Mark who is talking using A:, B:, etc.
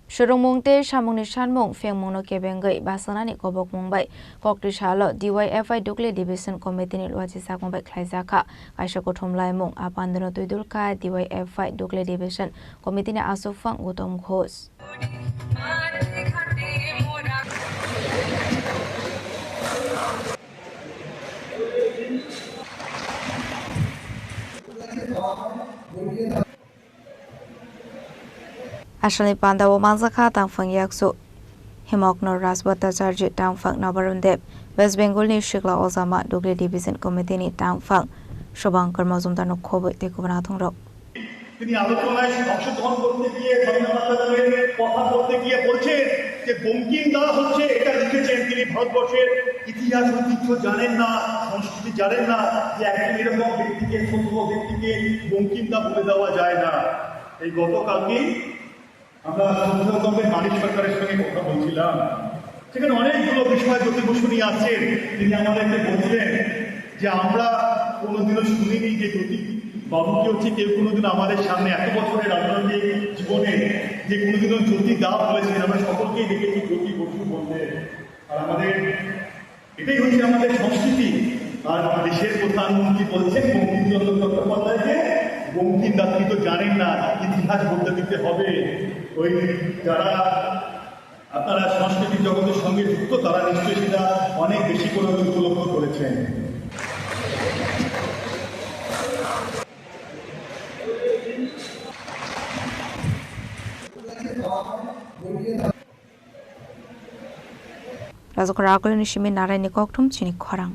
A: Shurungmungte Shamungni Shanmung Fengmungno Kebengai Basanani Kobok Mumbai Kokri Shalo DYFI Dukle Division Committee ni Lwaji Sakmbai Khlaisaka Kaisha Kothom Laimung Apandano Tuidulka DYFI Dukle Division Committee ni Asufang Gutom Ghosh Ashley Panda Womanzaka Tangfang Yaksu Himokno Rasbata Charge Tangfang Nabarundep West Bengal ni Shikla Ozama Dukle Division Committee ni Tangfang Shobang Karmazumdano Kobo Tekubana Thongrok
B: তিনি আলোচনায় অংশগ্রহণ করতে গিয়ে ধন্যবাদের কথা বলতে গিয়ে বলছেন যে বঙ্কিমদা হচ্ছে এটা লিখেছেন তিনি ভারতবর্ষের ইতিহাস ঐতিহ্য জানেন না সংস্কৃতি জানেন না যে একজন এরকম ব্যক্তিকে সভ্য ব্যক্তিকে বঙ্কিমদা বলে দেওয়া যায় না এই গতকালকেই আমরা সন্ধ্যাগম্ভের মানিক সরকারের সঙ্গে কথা বলছিলাম সেখানে অনেকগুলো বিষয় জ্যোতি বসু নিয়ে আসছেন তিনি আমাদেরকে বলছিলেন যে আমরা কোনোদিনও শুনিনি যে জ্যোতি বাবুকে হচ্ছে কেউ কোনোদিন আমাদের সামনে এত বছরের রাজনৈতিক জীবনে যে কোনোদিনও জ্যোতি দা বলেছেন আমরা সকলকেই দেখেছি জ্যোতি বসু বলতে আর আমাদের এটাই হচ্ছে আমাদের সংস্কৃতি আর দেশের প্রধানমন্ত্রী বলছেন বঙ্কিমচন্দ্র চট্টোপাধ্যায়কে বঙ্কিমদা তিনি তো জানেন না ইতিহাস বলতে দিতে হবে ওই যারা আপনারা সংস্কৃতি জগতের সঙ্গে যুক্ত তারা নিশ্চয়ই সেটা অনেক বেশি করে উপলব্ধ করেছেন
A: Razok Rakul ni Shimin Narai ni Koktum Chini Khorang